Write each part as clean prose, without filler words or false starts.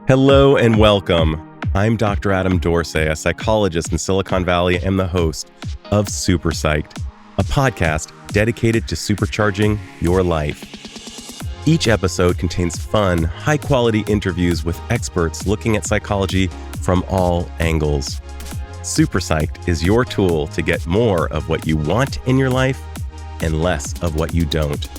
Hello and welcome. I'm Dr. Adam Dorsey, a psychologist in Silicon Valley and the host of Super Psyched, a podcast dedicated to supercharging your life. Each episode contains fun, high-quality interviews with experts looking at psychology from all angles. Super Psyched is your tool to get more of what you want in your life and less of what you don't.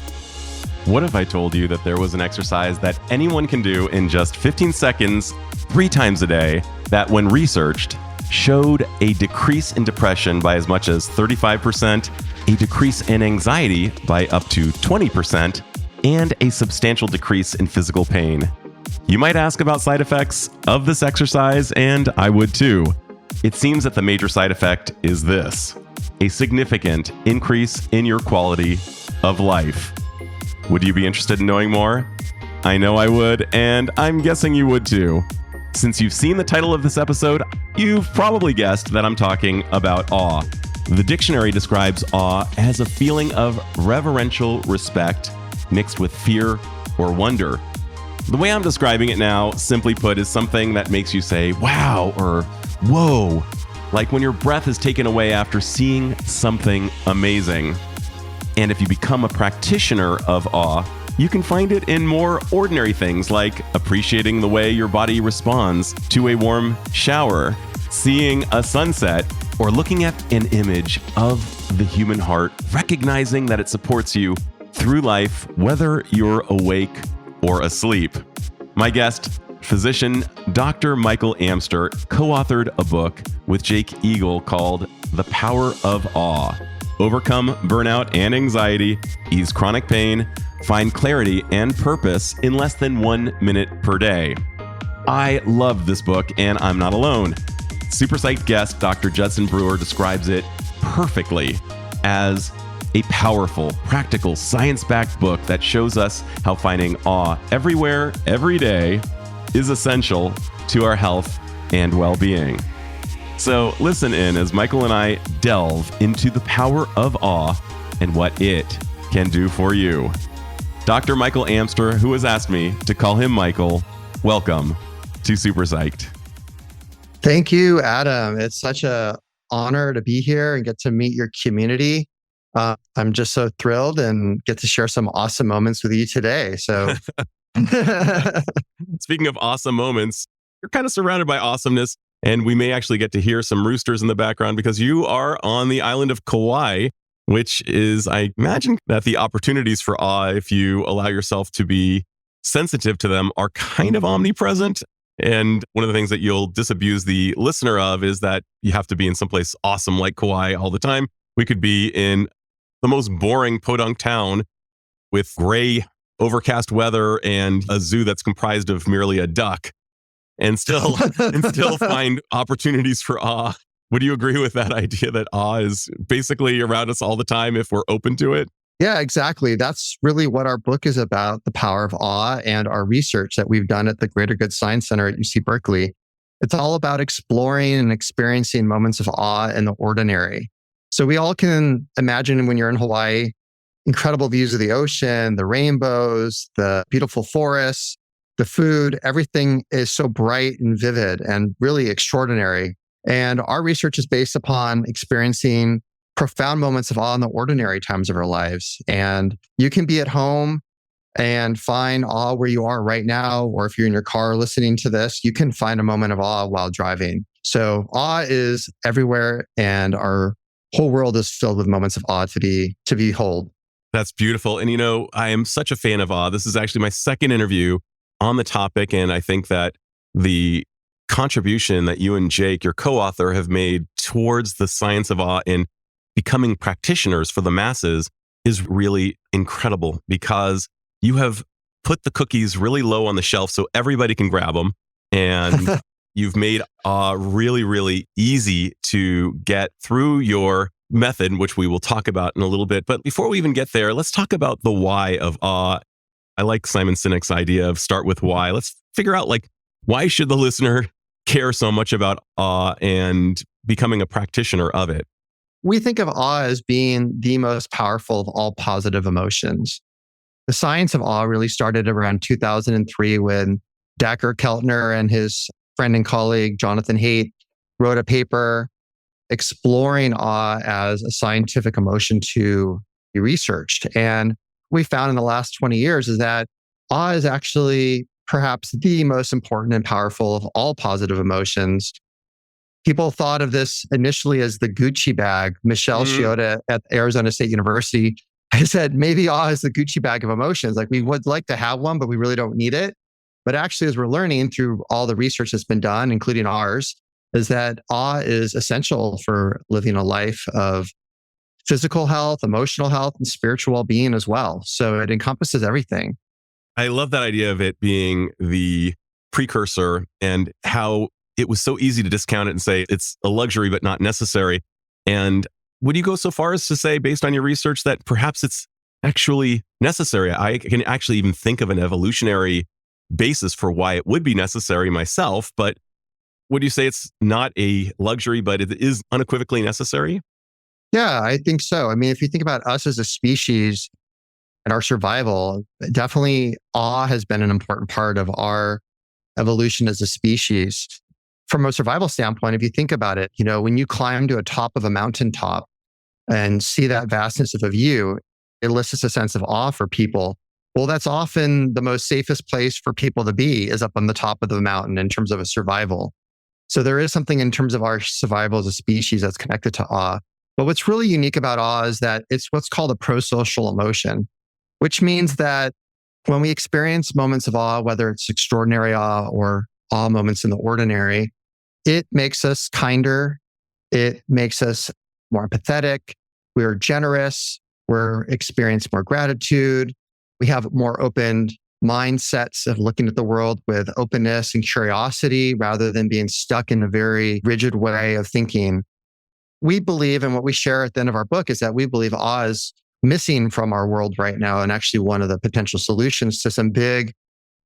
What if I told you that there was an exercise that anyone can do in just 15 seconds, 3 times a day, that when researched, showed a decrease in depression by as much as 35%, a decrease in anxiety by up to 20%, and a substantial decrease in physical pain? You might ask about side effects of this exercise, and I would too. It seems that the major side effect is this: a significant increase in your quality of life. Would you be interested in knowing more? I know I would, and I'm guessing you would too. Since you've seen the title of this episode, you've probably guessed that I'm talking about awe. The dictionary describes awe as a feeling of reverential respect mixed with fear or wonder. The way I'm describing it now, simply put, is something that makes you say, wow, or whoa, like when your breath is taken away after seeing something amazing. And if you become a practitioner of awe, you can find it in more ordinary things like appreciating the way your body responds to a warm shower, seeing a sunset, or looking at an image of the human heart, recognizing that it supports you through life, whether you're awake or asleep. My guest, physician Dr. Michael Amster, co-authored a book with Jake Eagle called The Power of Awe. Overcome burnout and anxiety, ease chronic pain, find clarity and purpose in less than 1 minute per day. I loved this book, and I'm not alone. Super Psyched guest Dr. Judson Brewer describes it perfectly as a powerful, practical, science-backed book that shows us how finding awe everywhere, every day is essential to our health and well-being. So listen in as Michael and I delve into the power of awe and what it can do for you. Dr. Michael Amster, who has asked me to call him Michael, welcome to Super Psyched. Thank you, Adam. It's such an honor to be here and get to meet your community. I'm just so thrilled and get to share some awesome moments with you today. So, Speaking of awesome moments, you're kind of surrounded by awesomeness. And we may actually get to hear some roosters in the background because you are on the island of Kauai, which is, I imagine that the opportunities for awe, if you allow yourself to be sensitive to them, are kind of omnipresent. And one of the things that you'll disabuse the listener of is that you have to be in someplace awesome like Kauai all the time. We could be in the most boring podunk town with gray, overcast weather and a zoo that's comprised of merely a duck. And still find opportunities for awe. Would you agree with that idea that awe is basically around us all the time if we're open to it? Yeah, exactly. That's really what our book is about, the power of awe, and our research that we've done at the Greater Good Science Center at UC Berkeley. It's all about exploring and experiencing moments of awe in the ordinary. So we all can imagine when you're in Hawaii, incredible views of the ocean, the rainbows, the beautiful forests, the food, everything is so bright and vivid and really extraordinary. And our research is based upon experiencing profound moments of awe in the ordinary times of our lives. And you can be at home and find awe where you are right now, or if you're in your car listening to this, you can find a moment of awe while driving. So awe is everywhere, and our whole world is filled with moments of awe to behold. That's beautiful. And I am such a fan of awe. This is actually my second interview on the topic. And I think that the contribution that you and Jake, your co-author, have made towards the science of awe and becoming practitioners for the masses is really incredible, because you have put the cookies really low on the shelf so everybody can grab them. And you've made awe really, really easy to get through your method, which we will talk about in a little bit. But before we even get there, let's talk about the why of awe. I like Simon Sinek's idea of start with why. Let's figure out, why should the listener care so much about awe and becoming a practitioner of it? We think of awe as being the most powerful of all positive emotions. The science of awe really started around 2003 when Dacher Keltner and his friend and colleague, Jonathan Haidt, wrote a paper exploring awe as a scientific emotion to be researched. And we found in the last 20 years is that awe is actually perhaps the most important and powerful of all positive emotions. People thought of this initially as the Gucci bag. Michelle Chioda at Arizona State University said, maybe awe is the Gucci bag of emotions. Like we would like to have one, but we really don't need it. But actually, as we're learning through all the research that's been done, including ours, is that awe is essential for living a life of physical health, emotional health, and spiritual well-being as well. So it encompasses everything. I love that idea of it being the precursor and how it was so easy to discount it and say it's a luxury, but not necessary. And would you go so far as to say, based on your research, that perhaps it's actually necessary? I can actually even think of an evolutionary basis for why it would be necessary myself, but would you say it's not a luxury, but it is unequivocally necessary? Yeah, I think so. I mean, if you think about us as a species and our survival, definitely awe has been an important part of our evolution as a species. From a survival standpoint, if you think about it, when you climb to a top of a mountaintop and see that vastness of a view, it elicits a sense of awe for people. Well, that's often the most safest place for people to be is up on the top of the mountain in terms of a survival. So there is something in terms of our survival as a species that's connected to awe. But what's really unique about awe is that it's what's called a prosocial emotion, which means that when we experience moments of awe, whether it's extraordinary awe or awe moments in the ordinary, it makes us kinder. It makes us more empathetic. We're generous. We're experiencing more gratitude. We have more open mindsets of looking at the world with openness and curiosity rather than being stuck in a very rigid way of thinking. We believe, and what we share at the end of our book is that we believe awe is missing from our world right now, and actually one of the potential solutions to some big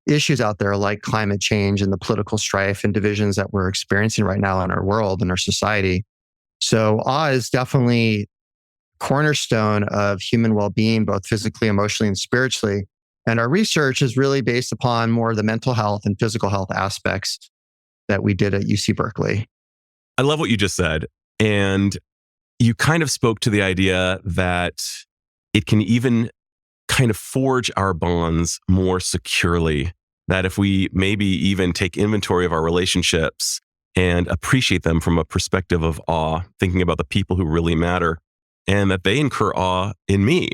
issues out there like climate change and the political strife and divisions that we're experiencing right now in our world and our society. So awe is definitely cornerstone of human well-being, both physically, emotionally, and spiritually. And our research is really based upon more of the mental health and physical health aspects that we did at UC Berkeley. I love what you just said. And you kind of spoke to the idea that it can even kind of forge our bonds more securely. That if we maybe even take inventory of our relationships and appreciate them from a perspective of awe, thinking about the people who really matter, and that they incur awe in me,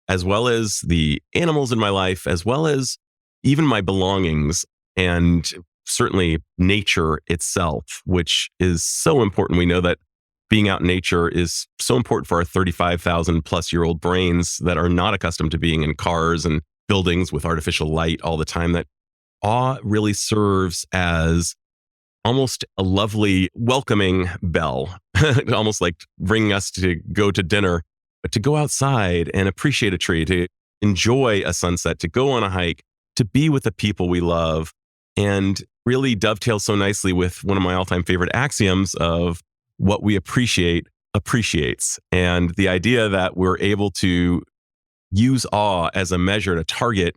as well as the animals in my life, as well as even my belongings, and certainly nature itself, which is so important. We know that being out in nature is so important for our 35,000 plus year old brains that are not accustomed to being in cars and buildings with artificial light all the time, that awe really serves as almost a lovely welcoming bell, almost like bringing us to go to dinner, but to go outside and appreciate a tree, to enjoy a sunset, to go on a hike, to be with the people we love, and really dovetails so nicely with one of my all-time favorite axioms of what we appreciate appreciates. And the idea that we're able to use awe as a measure to target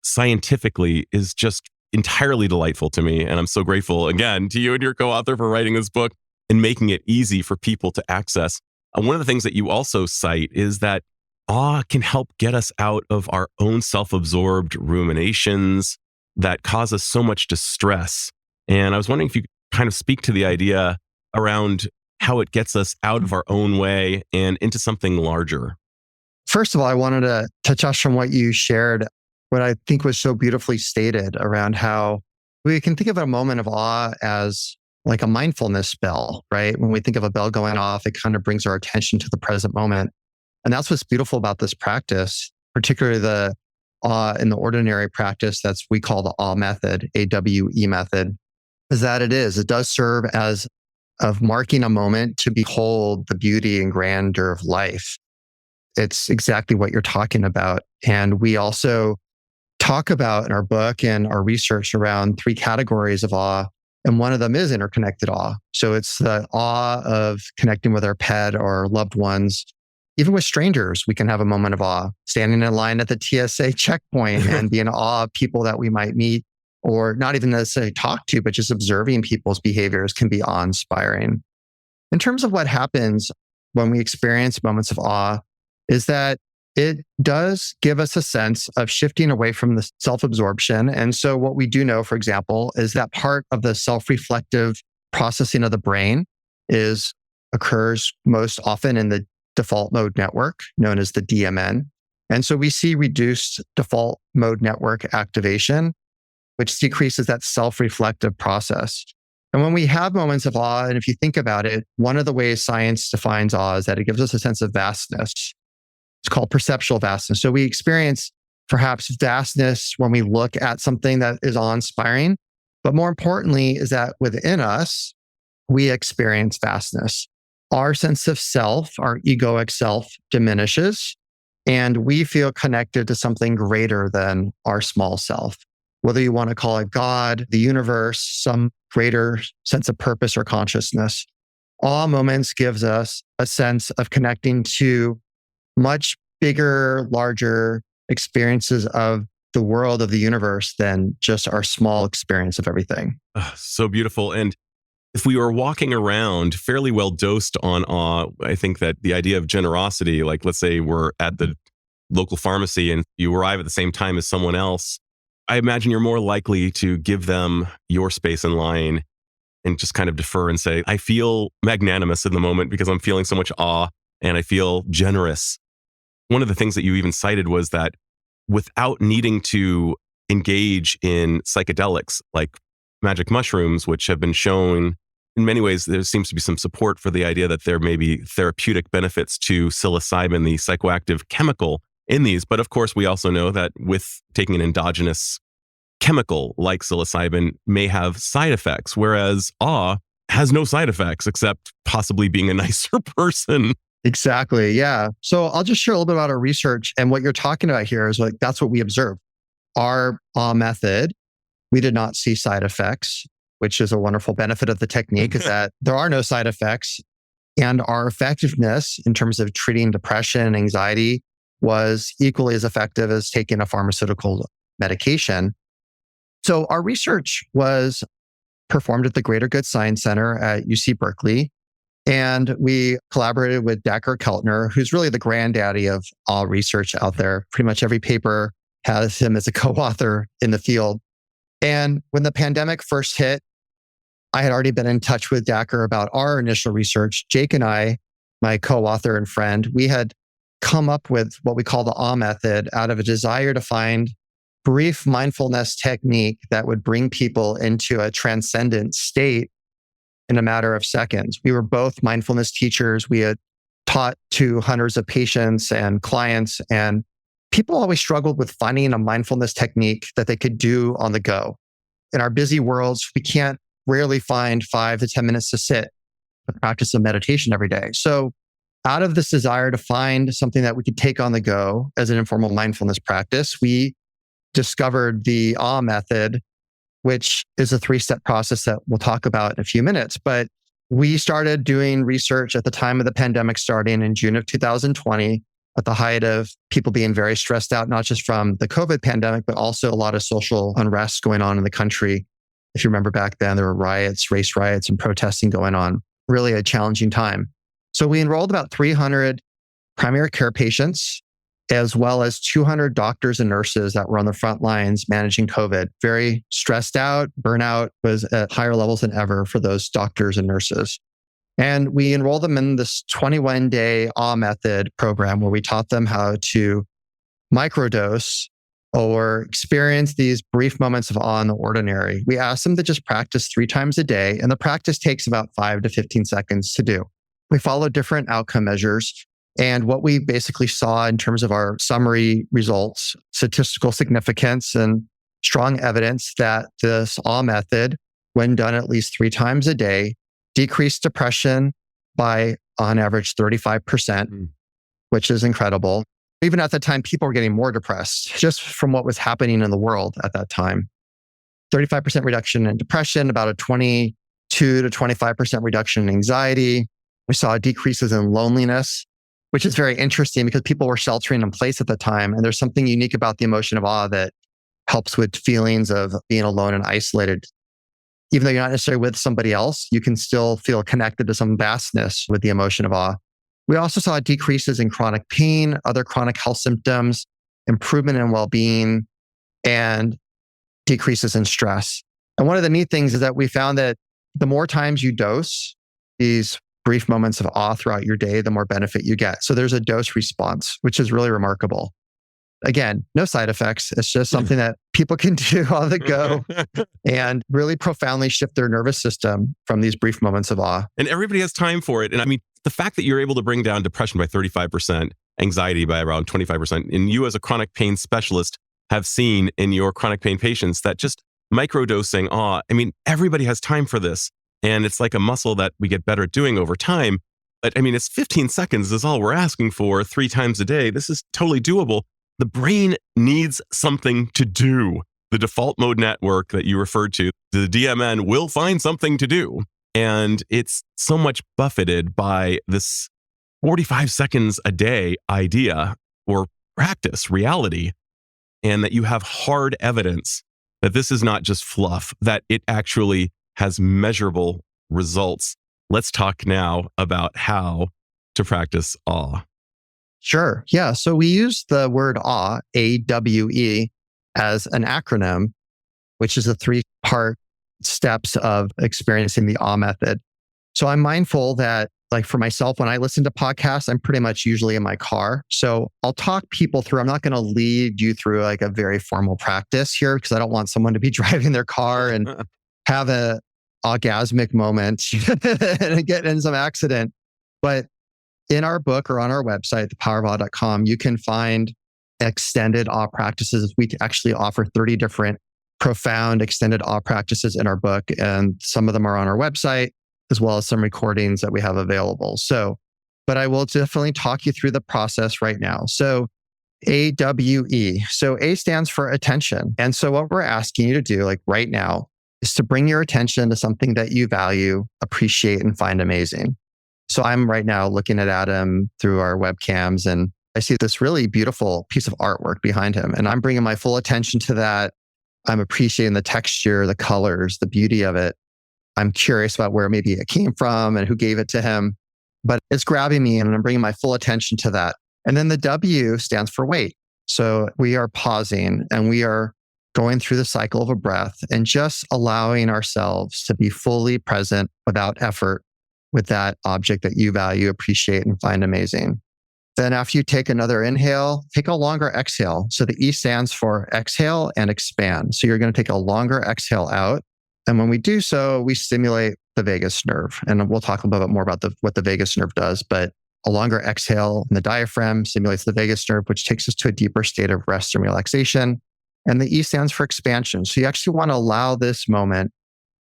scientifically is just entirely delightful to me. And I'm so grateful again to you and your co-author for writing this book and making it easy for people to access. One of the things that you also cite is that awe can help get us out of our own self-absorbed ruminations that cause us so much distress. And I was wondering if you could kind of speak to the idea around how it gets us out of our own way and into something larger. First of all, I wanted to touch on what you shared, what I think was so beautifully stated around how we can think of a moment of awe as like a mindfulness bell, right? When we think of a bell going off, it kind of brings our attention to the present moment. And that's what's beautiful about this practice, particularly the awe in the ordinary practice that's we call the awe method, AWE method, is that it does serve as of marking a moment to behold the beauty and grandeur of life. It's exactly what you're talking about. And we also talk about in our book and our research around 3 categories of awe. And one of them is interconnected awe. So it's the awe of connecting with our pet or loved ones. Even with strangers, we can have a moment of awe, standing in line at the TSA checkpoint and be in awe of people that we might meet, or not even necessarily talk to, but just observing people's behaviors can be awe-inspiring. In terms of what happens when we experience moments of awe, is that it does give us a sense of shifting away from the self-absorption. And so what we do know, for example, is that part of the self-reflective processing of the brain occurs most often in the default mode network, known as the DMN. And so we see reduced default mode network activation, which decreases that self-reflective process. And when we have moments of awe, and if you think about it, one of the ways science defines awe is that it gives us a sense of vastness. It's called perceptual vastness. So we experience perhaps vastness when we look at something that is awe-inspiring. But more importantly is that within us, we experience vastness. Our sense of self, our egoic self, diminishes, and we feel connected to something greater than our small self. Whether you want to call it God, the universe, some greater sense of purpose or consciousness. Awe moments gives us a sense of connecting to much bigger, larger experiences of the world of the universe than just our small experience of everything. So beautiful. And if we were walking around fairly well dosed on awe, I think that the idea of generosity, like let's say we're at the local pharmacy and you arrive at the same time as someone else, I imagine you're more likely to give them your space in line and just kind of defer and say, I feel magnanimous in the moment because I'm feeling so much awe and I feel generous. One of the things that you even cited was that without needing to engage in psychedelics like magic mushrooms, which have been shown in many ways, there seems to be some support for the idea that there may be therapeutic benefits to psilocybin, the psychoactive chemical in these. But of course, we also know that with taking an endogenous chemical like psilocybin may have side effects, whereas awe has no side effects except possibly being a nicer person. Exactly. Yeah. So I'll just share a little bit about our research. And what you're talking about here is like, that's what we observed. Our awe method, we did not see side effects, which is a wonderful benefit of the technique, is that there are no side effects. And our effectiveness in terms of treating depression and anxiety was equally as effective as taking a pharmaceutical medication. So our research was performed at the Greater Good Science Center at UC Berkeley. And we collaborated with Dacher Keltner, who's really the granddaddy of all research out there. Pretty much every paper has him as a co-author in the field. And when the pandemic first hit, I had already been in touch with Dacher about our initial research. Jake and I, my co-author and friend, we had come up with what we call the awe method out of a desire to find brief mindfulness technique that would bring people into a transcendent state in a matter of seconds. We were both mindfulness teachers. We had taught to hundreds of patients and clients, and people always struggled with finding a mindfulness technique that they could do on the go. In our busy worlds, we can't rarely find 5 to 10 minutes to sit, the practice of meditation every day. So out of this desire to find something that we could take on the go as an informal mindfulness practice, we discovered the awe method, which is a 3-step process that we'll talk about in a few minutes. But we started doing research at the time of the pandemic starting in June of 2020, at the height of people being very stressed out, not just from the COVID pandemic, but also a lot of social unrest going on in the country. If you remember back then, there were riots, race riots, and protesting going on. Really a challenging time. So we enrolled about 300 primary care patients, as well as 200 doctors and nurses that were on the front lines managing COVID. Very stressed out, burnout was at higher levels than ever for those doctors and nurses. And we enrolled them in this 21-day awe method program where we taught them how to microdose or experience these brief moments of awe in the ordinary. We asked them to just practice 3 times a day, and the practice takes about 5 to 15 seconds to do. We followed different outcome measures. And what we basically saw in terms of our summary results, statistical significance and strong evidence that this awe method, when done at least 3 times a day, decreased depression by on average 35%, which is incredible. Even at that time, people were getting more depressed just from what was happening in the world at that time. 35% reduction in depression, about a 22 to 25% reduction in anxiety. We saw decreases in loneliness, which is very interesting because people were sheltering in place at the time. And there's something unique about the emotion of awe that helps with feelings of being alone and isolated. Even though you're not necessarily with somebody else, you can still feel connected to some vastness with the emotion of awe. We also saw decreases in chronic pain, other chronic health symptoms, improvement in well-being, and decreases in stress. And one of the neat things is that we found that the more times you dose these brief moments of awe throughout your day, the more benefit you get. So there's a dose response, which is really remarkable. Again, no side effects. It's just something that people can do on the go and really profoundly shift their nervous system from these brief moments of awe. And everybody has time for it. And I mean, the fact that you're able to bring down depression by 35%, anxiety by around 25%, and you as a chronic pain specialist have seen in your chronic pain patients that just microdosing awe, I mean, everybody has time for this. And it's like a muscle that we get better at doing over time. But I mean, it's 15 seconds is all we're asking for 3 times a day. This is totally doable. The brain needs something to do. The default mode network that you referred to, the DMN, will find something to do. And it's so much buffeted by this 45 seconds a day idea or practice reality, and that you have hard evidence that this is not just fluff, that it actually has measurable results. Let's talk now about how to practice awe. Sure. Yeah. So we use the word awe, AWE, as an acronym, which is the 3-part steps of experiencing the awe method. So I'm mindful that, like for myself, when I listen to podcasts, I'm pretty much usually in my car. So I'll talk people through. I'm not going to lead you through like a very formal practice here because I don't want someone to be driving their car and have a orgasmic moment and get in some accident. But in our book or on our website, thepowerofawe.com, you can find extended awe practices. We actually offer 30 different profound extended awe practices in our book. And some of them are on our website, as well as some recordings that we have available. So, but I will definitely talk you through the process right now. So AWE. So A stands for attention. And so what we're asking you to do, like right now, is to bring your attention to something that you value, appreciate, and find amazing. So I'm right now looking at Adam through our webcams, and I see this really beautiful piece of artwork behind him. And I'm bringing my full attention to that. I'm appreciating the texture, the colors, the beauty of it. I'm curious about where maybe it came from and who gave it to him, but it's grabbing me and I'm bringing my full attention to that. And then the W stands for wait. So we are pausing and we are going through the cycle of a breath and just allowing ourselves to be fully present without effort with that object that you value, appreciate, and find amazing. Then after you take another inhale, take a longer exhale. So the E stands for exhale and expand. So you're going to take a longer exhale out. And when we do so, we stimulate the vagus nerve. And we'll talk a little bit more about what the vagus nerve does. But a longer exhale in the diaphragm stimulates the vagus nerve, which takes us to a deeper state of rest and relaxation. And the E stands for expansion. So you actually want to allow this moment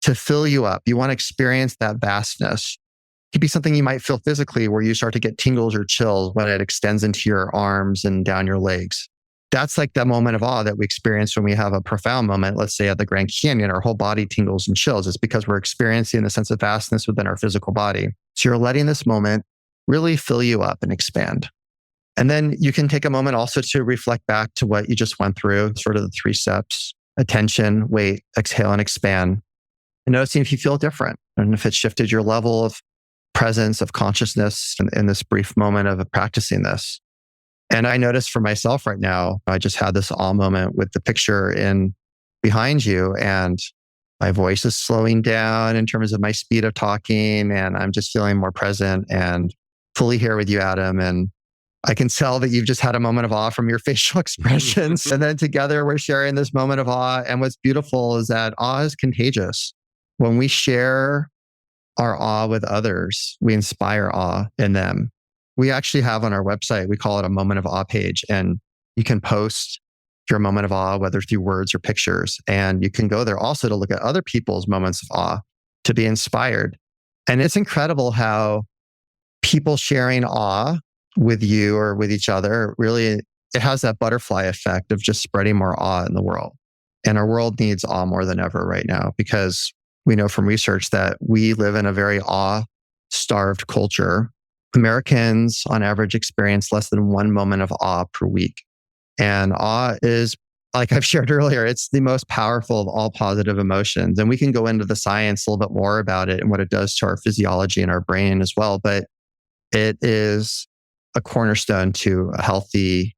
to fill you up. You want to experience that vastness. It could be something you might feel physically where you start to get tingles or chills when it extends into your arms and down your legs. That's like the moment of awe that we experience when we have a profound moment, let's say at the Grand Canyon, our whole body tingles and chills. It's because we're experiencing the sense of vastness within our physical body. So you're letting this moment really fill you up and expand. And then you can take a moment also to reflect back to what you just went through, sort of the 3 steps: attention, wait, exhale, and expand. And noticing if you feel different and if it shifted your level of presence, of consciousness in this brief moment of practicing this. And I noticed for myself right now, I just had this awe moment with the picture in behind you, and my voice is slowing down in terms of my speed of talking, and I'm just feeling more present and fully here with you, Adam. And I can tell that you've just had a moment of awe from your facial expressions. And then together we're sharing this moment of awe. And what's beautiful is that awe is contagious. When we share our awe with others, we inspire awe in them. We actually have on our website, we call it a moment of awe page, and you can post your moment of awe, whether through words or pictures. And you can go there also to look at other people's moments of awe, to be inspired. And it's incredible how people sharing awe with you or with each other, really, it has that butterfly effect of just spreading more awe in the world. And our world needs awe more than ever right now, because we know from research that we live in a very awe-starved culture. Americans, on average, experience less than 1 moment of awe per week. And awe is like I've shared earlier, it's the most powerful of all positive emotions. And we can go into the science a little bit more about it and what it does to our physiology and our brain as well. But it is a cornerstone to a healthy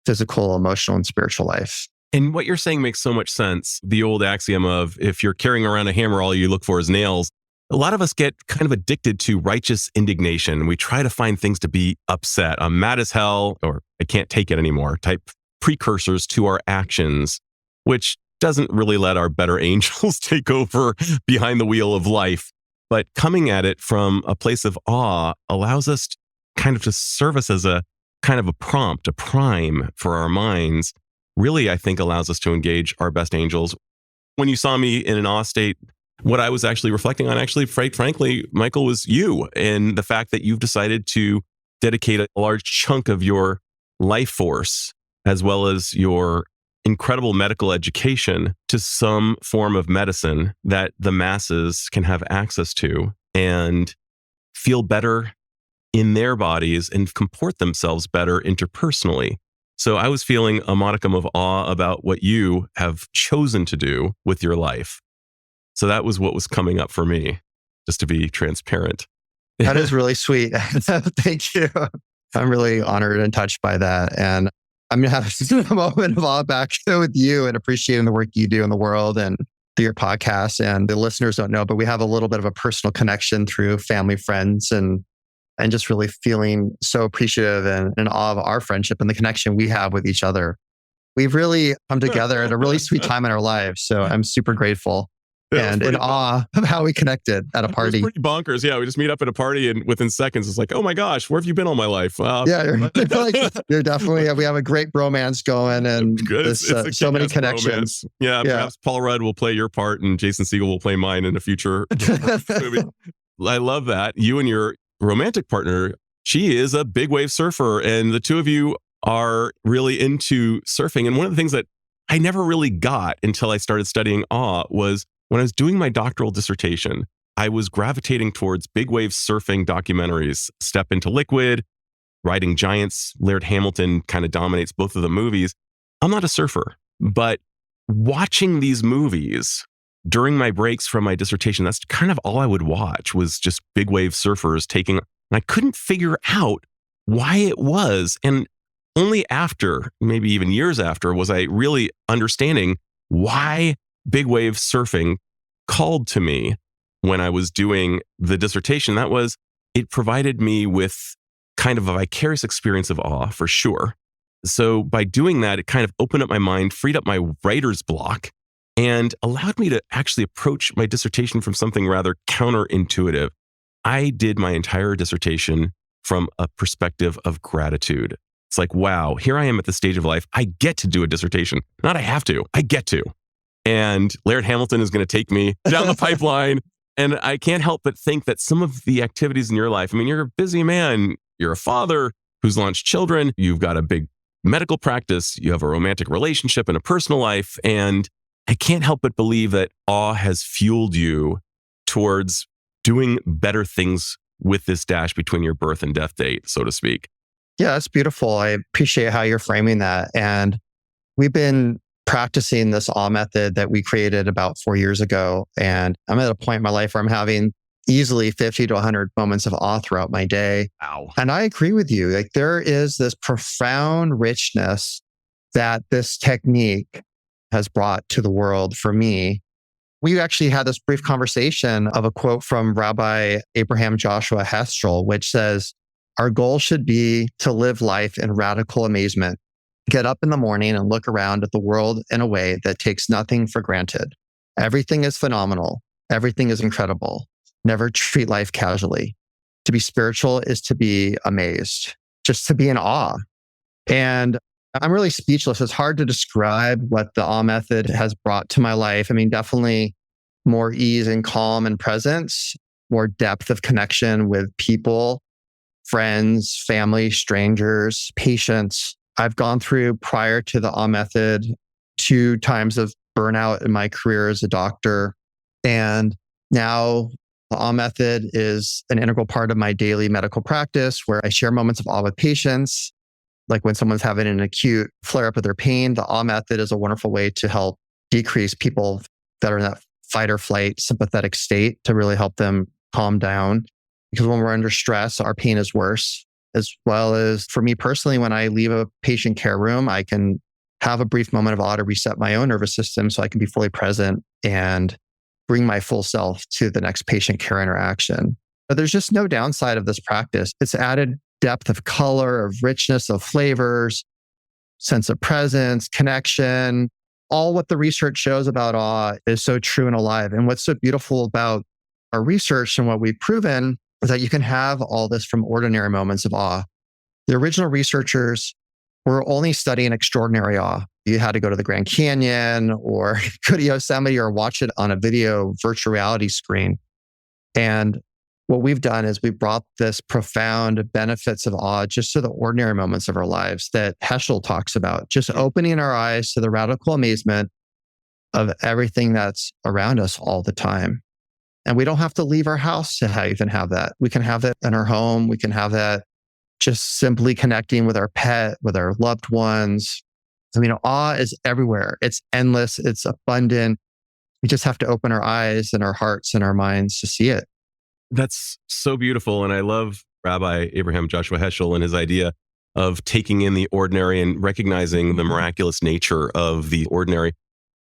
physical, emotional, and spiritual life. And what you're saying makes so much sense. The old axiom of if you're carrying around a hammer, all you look for is nails. A lot of us get kind of addicted to righteous indignation. We try to find things to be upset. I'm mad as hell, or I can't take it anymore, type precursors to our actions, which doesn't really let our better angels take over behind the wheel of life. But coming at it from a place of awe allows us kind of to serve us as a kind of a prompt, a prime for our minds. Really, I think allows us to engage our best angels. When you saw me in an awe state, what I was actually reflecting on, frankly, Michael, was you and the fact that you've decided to dedicate a large chunk of your life force, as well as your incredible medical education, to some form of medicine that the masses can have access to and feel better in their bodies and comport themselves better interpersonally. So I was feeling a modicum of awe about what you have chosen to do with your life. So that was what was coming up for me, just to be transparent. That is really sweet. Thank you. I'm really honored and touched by that. And I'm going to have a moment of awe back with you and appreciating the work you do in the world and through your podcast. And the listeners don't know, but we have a little bit of a personal connection through family, friends, and just really feeling so appreciative and in awe of our friendship and the connection we have with each other. We've really come together at a really sweet time in our lives. So I'm super grateful and in awe of how we connected at a party. It was pretty bonkers. Yeah, we just meet up at a party and within seconds, it's like, oh my gosh, where have you been all my life? You're definitely, we have a great bromance going and so many connections. Bromance. Yeah, perhaps Paul Rudd will play your part and Jason Segel will play mine in a future movie. I love that. You and your romantic partner, she is a big wave surfer, and the two of you are really into surfing. And one of the things that I never really got until I started studying awe was when I was doing my doctoral dissertation, I was gravitating towards big wave surfing documentaries. Step Into Liquid, Riding Giants, Laird Hamilton kind of dominates both of the movies. I'm not a surfer, but watching these movies during my breaks from my dissertation, that's kind of all I would watch, was just big wave surfers taking, and I couldn't figure out why it was. And only after, maybe even years after, was I really understanding why big wave surfing called to me when I was doing the dissertation. That was, it provided me with kind of a vicarious experience of awe, for sure. So by doing that, it kind of opened up my mind, freed up my writer's block, and allowed me to actually approach my dissertation from something rather counterintuitive. I did my entire dissertation from a perspective of gratitude. It's like, wow, here I am at the stage of life. I get to do a dissertation. Not I have to, I get to. And Laird Hamilton is going to take me down the pipeline. And I can't help but think that some of the activities in your life, I mean, you're a busy man. You're a father who's launched children. You've got a big medical practice. You have a romantic relationship and a personal life. And I can't help but believe that awe has fueled you towards doing better things with this dash between your birth and death date, so to speak. Yeah, that's beautiful. I appreciate how you're framing that. And we've been practicing this awe method that we created about 4 years ago. And I'm at a point in my life where I'm having easily 50 to 100 moments of awe throughout my day. Wow. And I agree with you. Like, there is this profound richness that this technique has brought to the world for me. We actually had this brief conversation of a quote from Rabbi Abraham Joshua Heschel, which says, "Our goal should be to live life in radical amazement. Get up in the morning and look around at the world in a way that takes nothing for granted. Everything is phenomenal. Everything is incredible. Never treat life casually. To be spiritual is to be amazed, just to be in awe." And I'm really speechless. It's hard to describe what the awe method has brought to my life. I mean, definitely more ease and calm and presence, more depth of connection with people, friends, family, strangers, patients. I've gone through, prior to the awe method, 2 times of burnout in my career as a doctor. And now the awe method is an integral part of my daily medical practice, where I share moments of awe with patients. Like when someone's having an acute flare up of their pain, the awe method is a wonderful way to help decrease people that are in that fight or flight sympathetic state to really help them calm down. Because when we're under stress, our pain is worse. As well as for me personally, when I leave a patient care room, I can have a brief moment of awe to reset my own nervous system so I can be fully present and bring my full self to the next patient care interaction. But there's just no downside of this practice. It's added depth of color, of richness, of flavors, sense of presence, connection. All what the research shows about awe is so true and alive. And what's so beautiful about our research and what we've proven is that you can have all this from ordinary moments of awe. The original researchers were only studying extraordinary awe. You had to go to the Grand Canyon or go to Yosemite or watch it on a video virtual reality screen. And what we've done is we've brought this profound benefits of awe just to the ordinary moments of our lives that Heschel talks about, just opening our eyes to the radical amazement of everything that's around us all the time. And we don't have to leave our house to even have that. We can have that in our home. We can have that just simply connecting with our pet, with our loved ones. I mean, awe is everywhere. It's endless. It's abundant. We just have to open our eyes and our hearts and our minds to see it. That's so beautiful. And I love Rabbi Abraham Joshua Heschel and his idea of taking in the ordinary and recognizing the miraculous nature of the ordinary.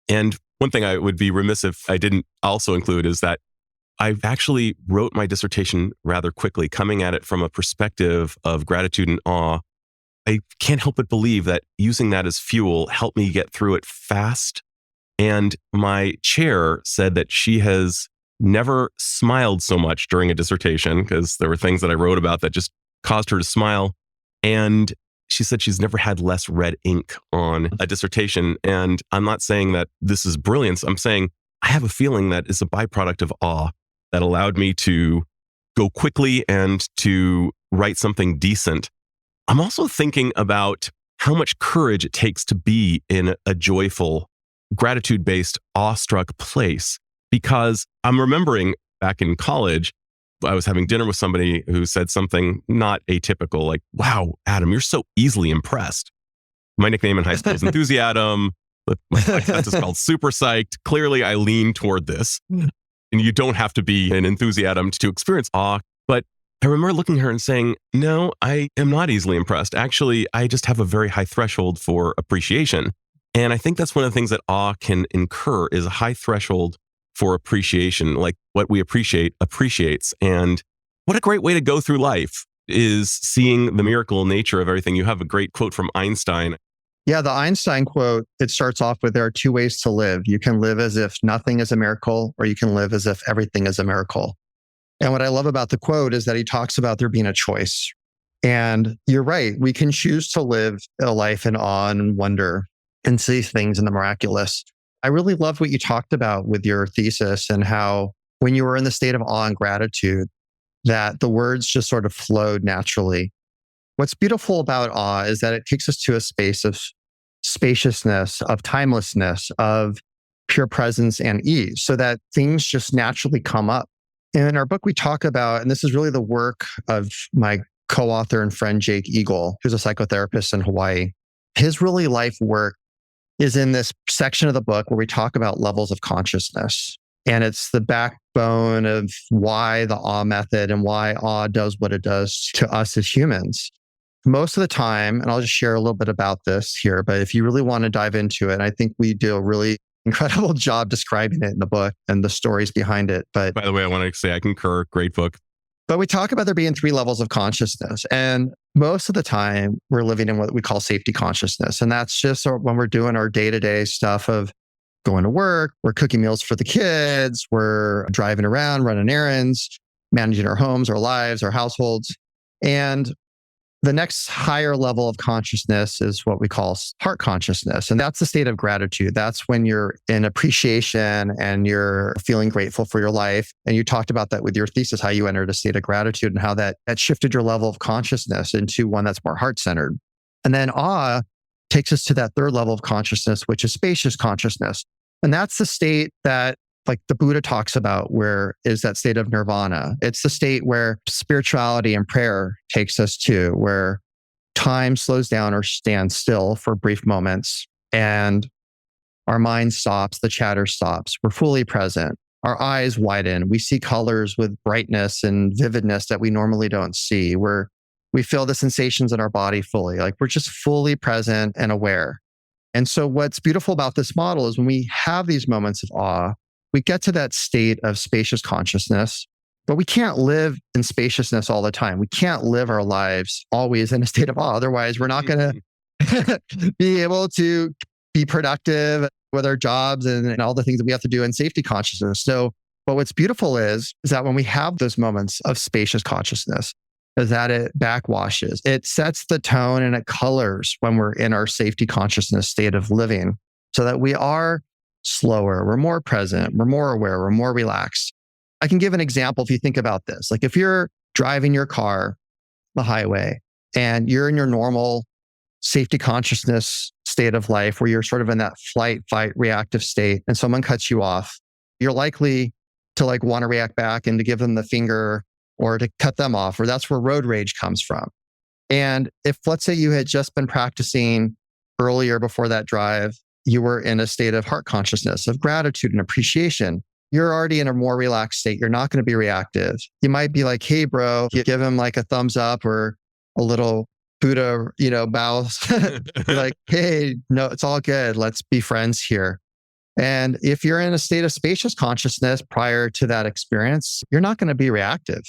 And one thing I would be remiss if I didn't also include is that I actually wrote my dissertation rather quickly, coming at it from a perspective of gratitude and awe. I can't help but believe that using that as fuel helped me get through it fast. And my chair said that she has never smiled so much during a dissertation because there were things that I wrote about that just caused her to smile. And she said she's never had less red ink on a dissertation. And I'm not saying that this is brilliance. I'm saying I have a feeling that it's a byproduct of awe that allowed me to go quickly and to write something decent. I'm also thinking about how much courage it takes to be in a joyful, gratitude-based, awestruck place. Because I'm remembering back in college, I was having dinner with somebody who said something not atypical, like, wow, Adam, you're so easily impressed. My nickname in high school is Enthusiasm. But my podcast is called Super Psyched. Clearly, I lean toward this. And you don't have to be an enthusiasm to experience awe. But I remember looking at her and saying, no, I am not easily impressed. Actually, I just have a very high threshold for appreciation. And I think that's one of the things that awe can incur is a high threshold for appreciation. Like what we appreciate appreciates. And what a great way to go through life is seeing the miracle nature of everything. You have a great quote from Einstein. Yeah, the Einstein quote, it starts off with there are two ways to live. You can live as if nothing is a miracle, or you can live as if everything is a miracle. And what I love about the quote is that he talks about there being a choice. And you're right, we can choose to live a life in awe and wonder and see things in the miraculous. I really loved what you talked about with your thesis and how when you were in the state of awe and gratitude, that the words just sort of flowed naturally. What's beautiful about awe is that it takes us to a space of spaciousness, of timelessness, of pure presence and ease, so that things just naturally come up. In our book, we talk about, and this is really the work of my co-author and friend, Jake Eagle, who's a psychotherapist in Hawaii. His really life work is in this section of the book where we talk about levels of consciousness. And it's the backbone of why the awe method and why awe does what it does to us as humans. Most of the time, and I'll just share a little bit about this here, but if you really want to dive into it, I think we do a really incredible job describing it in the book and the stories behind it. But by the way, I want to say I concur. Great book. But we talk about there being three levels of consciousness. And most of the time, we're living in what we call safety consciousness. And that's just when we're doing our day-to-day stuff of going to work, we're cooking meals for the kids, we're driving around, running errands, managing our homes, our lives, our households. And the next higher level of consciousness is what we call heart consciousness. And that's the state of gratitude. That's when you're in appreciation and you're feeling grateful for your life. And you talked about that with your thesis, how you entered a state of gratitude and how that shifted your level of consciousness into one that's more heart-centered. And then awe takes us to that third level of consciousness, which is spacious consciousness. And that's the state that like the Buddha talks about, where is that state of nirvana. It's the state where spirituality and prayer takes us to, where time slows down or stands still for brief moments and our mind stops, the chatter stops. We're fully present. Our eyes widen. We see colors with brightness and vividness that we normally don't see. We feel the sensations in our body fully. Like we're just fully present and aware. And so what's beautiful about this model is when we have these moments of awe, we get to that state of spacious consciousness, but we can't live in spaciousness all the time. We can't live our lives always in a state of awe. Otherwise, we're not going to be able to be productive with our jobs and all the things that we have to do in safety consciousness. So, but what's beautiful is that when we have those moments of spacious consciousness, is that it backwashes. It sets the tone and it colors when we're in our safety consciousness state of living so that we are slower, we're more present, we're more aware, we're more relaxed. I can give an example if you think about this. Like if you're driving your car, the highway, and you're in your normal safety consciousness state of life where you're sort of in that flight, fight, reactive state, and someone cuts you off, you're likely to like want to react back and to give them the finger or to cut them off, or that's where road rage comes from. And if, let's say you had just been practicing earlier before that drive, you were in a state of heart consciousness, of gratitude and appreciation. You're already in a more relaxed state. You're not going to be reactive. You might be like, hey, bro, you give him like a thumbs up or a little Buddha, bows. Like, hey, no, it's all good. Let's be friends here. And if you're in a state of spacious consciousness prior to that experience, you're not going to be reactive.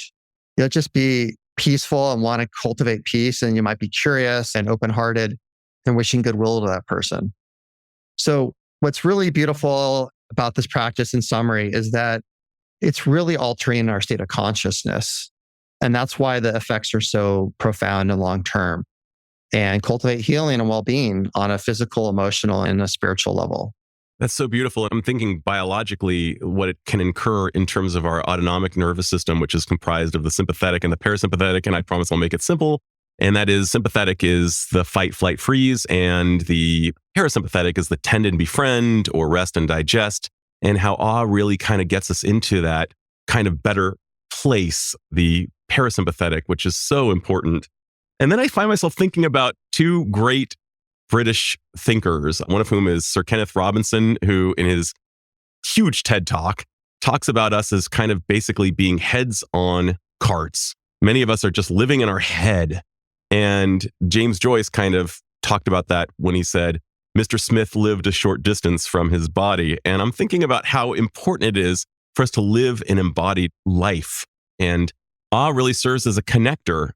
You'll just be peaceful and want to cultivate peace. And you might be curious and open-hearted and wishing goodwill to that person. So what's really beautiful about this practice in summary is that it's really altering our state of consciousness. And that's why the effects are so profound and long-term and cultivate healing and well-being on a physical, emotional, and a spiritual level. That's so beautiful. I'm thinking biologically what it can incur in terms of our autonomic nervous system, which is comprised of the sympathetic and the parasympathetic. And I promise I'll make it simple. And that is sympathetic is the fight, flight, freeze. And the parasympathetic is the tend and befriend or rest and digest. And how awe really kind of gets us into that kind of better place, the parasympathetic, which is so important. And then I find myself thinking about two great British thinkers, one of whom is Sir Kenneth Robinson, who in his huge TED Talk talks about us as kind of basically being heads on carts. Many of us are just living in our head. And James Joyce kind of talked about that when he said, Mr. Smith lived a short distance from his body. And I'm thinking about how important it is for us to live an embodied life. And awe really serves as a connector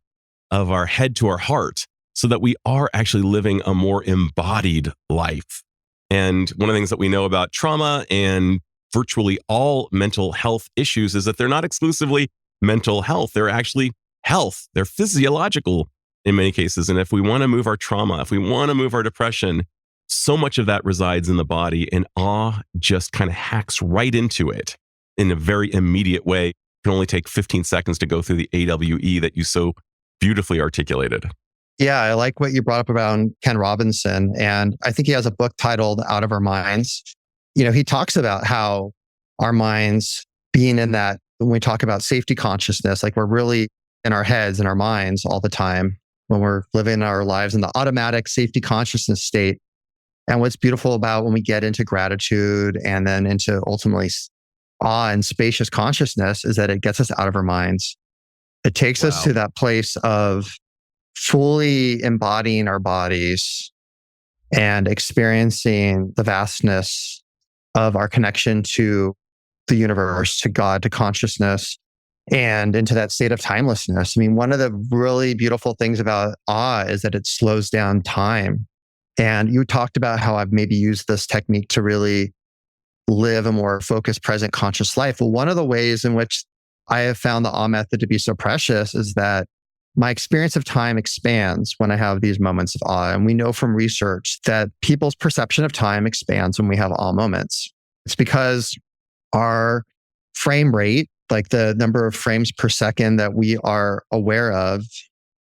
of our head to our heart so that we are actually living a more embodied life. And one of the things that we know about trauma and virtually all mental health issues is that they're not exclusively mental health. They're actually health. They're physiological in many cases. And if we want to move our trauma, if we want to move our depression, so much of that resides in the body, and awe just kind of hacks right into it in a very immediate way. It can only take 15 seconds to go through the AWE that you so beautifully articulated. Yeah, I like what you brought up around Ken Robinson. And I think he has a book titled Out of Our Minds. He talks about how our minds being in that, when we talk about safety consciousness, like we're really in our heads and our minds all the time when we're living our lives in the automatic safety consciousness state. And what's beautiful about when we get into gratitude and then into ultimately awe and spacious consciousness is that it gets us out of our minds. It takes us to that place of fully embodying our bodies and experiencing the vastness of our connection to the universe, to God, to consciousness, and into that state of timelessness. I mean, one of the really beautiful things about awe is that it slows down time. And you talked about how I've maybe used this technique to really live a more focused, present, conscious life. Well, one of the ways in which I have found the awe method to be so precious is that my experience of time expands when I have these moments of awe. And we know from research that people's perception of time expands when we have awe moments. It's because our frame rate, like the number of frames per second that we are aware of,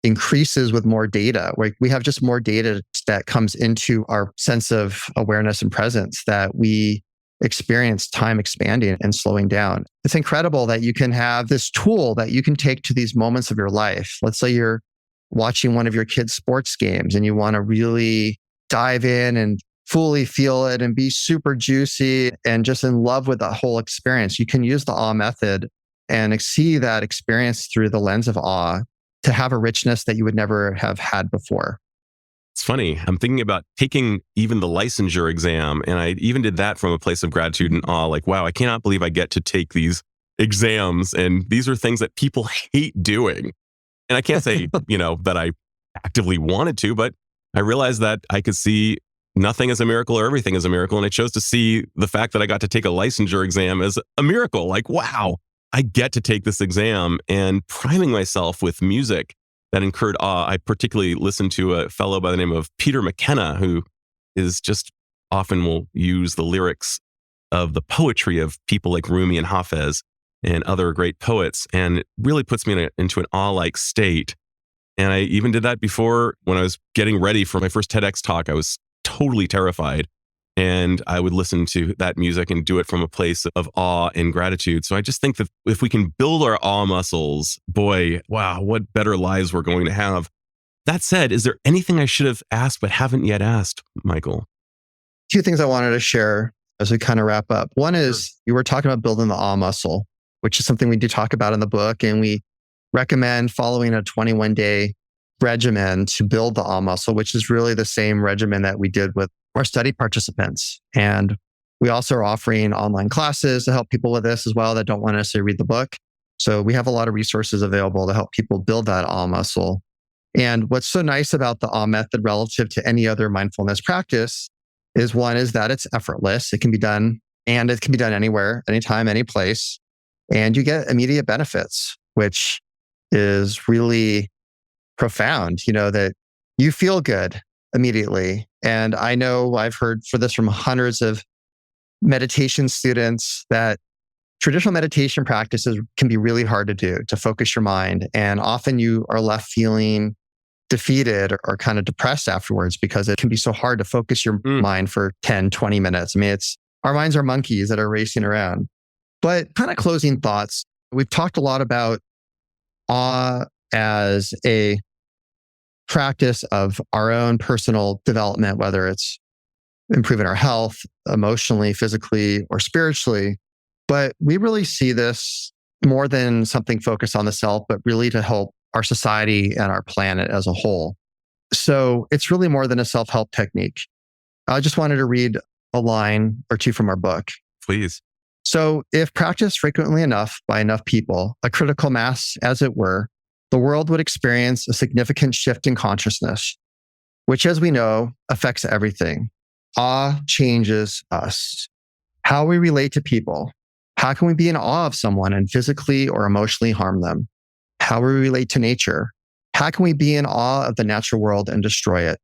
increases with more data. We have just more data that comes into our sense of awareness and presence that we experience time expanding and slowing down. It's incredible that you can have this tool that you can take to these moments of your life. Let's say you're watching one of your kids' sports games and you want to really dive in and fully feel it and be super juicy and just in love with the whole experience, you can use the awe method and see that experience through the lens of awe to have a richness that you would never have had before. It's funny. I'm thinking about taking even the licensure exam, and I even did that from a place of gratitude and awe. Like, wow, I cannot believe I get to take these exams. And these are things that people hate doing. And I can't say, that I actively wanted to, but I realized that I could see nothing as a miracle or everything as a miracle. And I chose to see the fact that I got to take a licensure exam as a miracle. Like, wow, I get to take this exam, and priming myself with music that incurred awe. I particularly listened to a fellow by the name of Peter McKenna, who is just often will use the lyrics of the poetry of people like Rumi and Hafez and other great poets. And it really puts me into an awe-like state. And I even did that before when I was getting ready for my first TEDx talk. I was totally terrified. And I would listen to that music and do it from a place of awe and gratitude. So I just think that if we can build our awe muscles, boy, wow, what better lives we're going to have. That said, is there anything I should have asked but haven't yet asked, Michael? Two things I wanted to share as we kind of wrap up. One is you were talking about building the awe muscle, which is something we do talk about in the book. And we recommend following a 21-day regimen to build the awe muscle, which is really the same regimen that we did with our study participants. And we also are offering online classes to help people with this as well that don't want to necessarily read the book. So we have a lot of resources available to help people build that awe muscle. And what's so nice about the awe method relative to any other mindfulness practice is one is that it's effortless. It can be done, and it can be done anywhere, anytime, any place. And you get immediate benefits, which is really profound, that you feel good immediately. And I know I've heard for this from hundreds of meditation students that traditional meditation practices can be really hard to do, to focus your mind. And often you are left feeling defeated or kind of depressed afterwards because it can be so hard to focus your mind for 10, 20 minutes. I mean, our minds are monkeys that are racing around. But kind of closing thoughts, we've talked a lot about awe as a practice of our own personal development, whether it's improving our health emotionally, physically, or spiritually. But we really see this more than something focused on the self, but really to help our society and our planet as a whole. So it's really more than a self-help technique. I just wanted to read a line or two from our book. Please. So if practiced frequently enough by enough people, a critical mass, as it were, the world would experience a significant shift in consciousness, which, as we know, affects everything. Awe changes us. How we relate to people. How can we be in awe of someone and physically or emotionally harm them? How we relate to nature. How can we be in awe of the natural world and destroy it?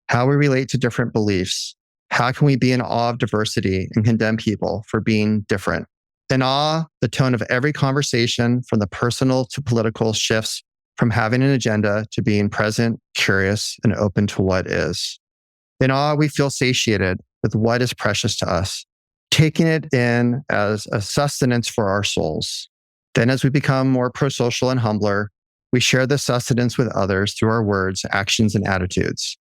How we relate to different beliefs. How can we be in awe of diversity and condemn people for being different? In awe, the tone of every conversation, from the personal to political, shifts from having an agenda to being present, curious, and open to what is. In awe, we feel satiated with what is precious to us, taking it in as a sustenance for our souls. Then as we become more pro-social and humbler, we share this sustenance with others through our words, actions, and attitudes.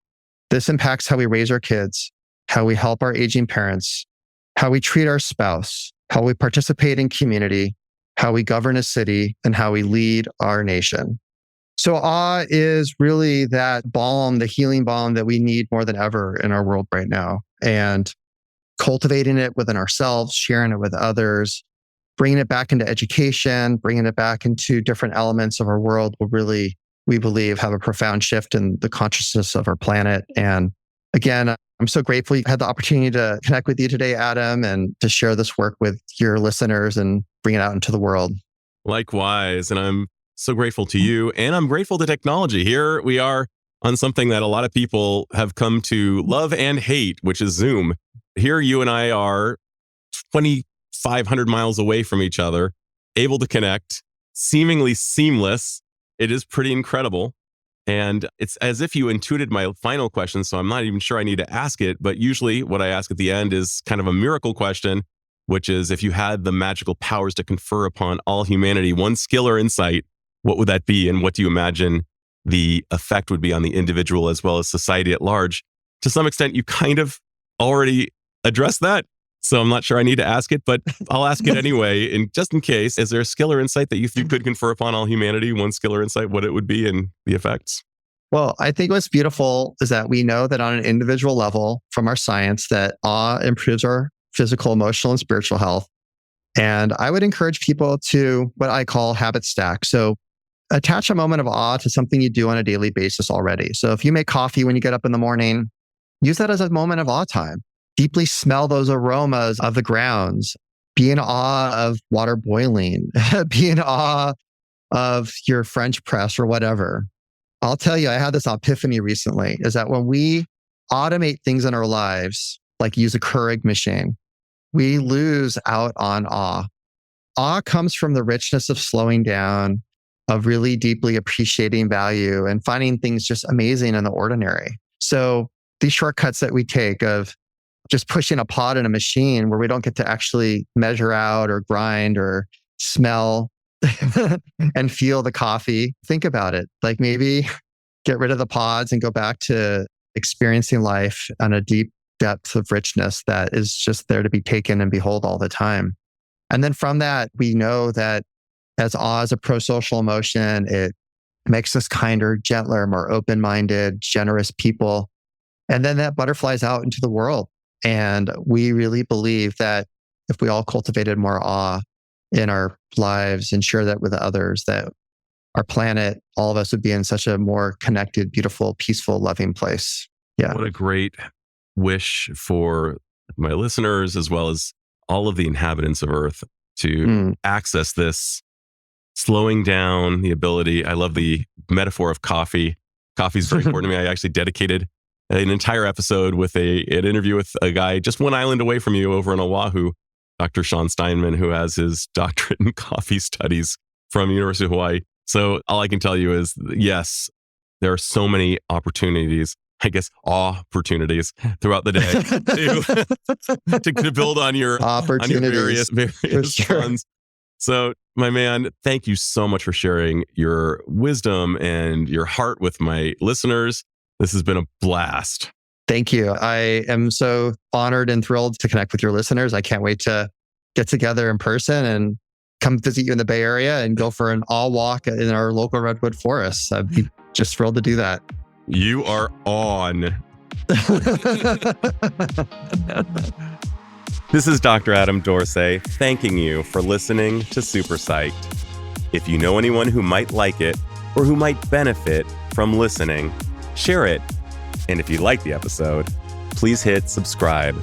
This impacts how we raise our kids, how we help our aging parents, how we treat our spouse, how we participate in community, how we govern a city, and how we lead our nation. So awe is really that balm, the healing balm that we need more than ever in our world right now. And cultivating it within ourselves, sharing it with others, bringing it back into education, bringing it back into different elements of our world will really, we believe, have a profound shift in the consciousness of our planet. And again, I'm so grateful you had the opportunity to connect with you today, Adam, and to share this work with your listeners and bring it out into the world. Likewise. And I'm so grateful to you. And I'm grateful to technology. Here we are on something that a lot of people have come to love and hate, which is Zoom. Here you and I are 2,500 miles away from each other, able to connect, seemingly seamless. It is pretty incredible. And it's as if you intuited my final question, so I'm not even sure I need to ask it. But usually what I ask at the end is kind of a miracle question, which is, if you had the magical powers to confer upon all humanity one skill or insight, what would that be? And what do you imagine the effect would be on the individual as well as society at large. To some extent, you kind of already addressed that. So I'm not sure I need to ask it, but I'll ask it anyway. And just in case, is there a skill or insight that you could confer upon all humanity? One skill or insight, what it would be and the effects? Well, I think what's beautiful is that we know that on an individual level from our science that awe improves our physical, emotional, and spiritual health. And I would encourage people to what I call habit stack. So attach a moment of awe to something you do on a daily basis already. So if you make coffee when you get up in the morning, use that as a moment of awe time. Deeply smell those aromas of the grounds. Be in awe of water boiling. Be in awe of your French press or whatever. I'll tell you, I had this epiphany recently, is that when we automate things in our lives, like use a Keurig machine, we lose out on awe. Awe comes from the richness of slowing down, of really deeply appreciating value and finding things just amazing in the ordinary. So these shortcuts that we take of just pushing a pot in a machine where we don't get to actually measure out or grind or smell and feel the coffee. Think about it. Like maybe get rid of the pods and go back to experiencing life on a deep depth of richness that is just there to be taken and behold all the time. And then from that, we know that as awe is a pro-social emotion, it makes us kinder, gentler, more open-minded, generous people. And then that butterflies out into the world. And we really believe that if we all cultivated more awe in our lives and share that with others, that our planet, all of us would be in such a more connected, beautiful, peaceful, loving place. Yeah. What a great wish for my listeners, as well as all of the inhabitants of Earth, to access this slowing down, the ability. I love the metaphor of coffee. Coffee is very important to me. I actually dedicated an entire episode with an interview with a guy just one island away from you over in Oahu, Dr. Sean Steinman, who has his doctorate in coffee studies from University of Hawaii. So all I can tell you is, yes, there are so many opportunities, I guess, opportunities throughout the day to build on your various funds. So, my man, thank you so much for sharing your wisdom and your heart with my listeners. This has been a blast. Thank you. I am so honored and thrilled to connect with your listeners. I can't wait to get together in person and come visit you in the Bay Area and go for an awe walk in our local redwood forests. I'd be just thrilled to do that. You are on. This is Dr. Adam Dorsey thanking you for listening to Super Psyched. If you know anyone who might like it or who might benefit from listening, share it. And if you like the episode, please hit subscribe.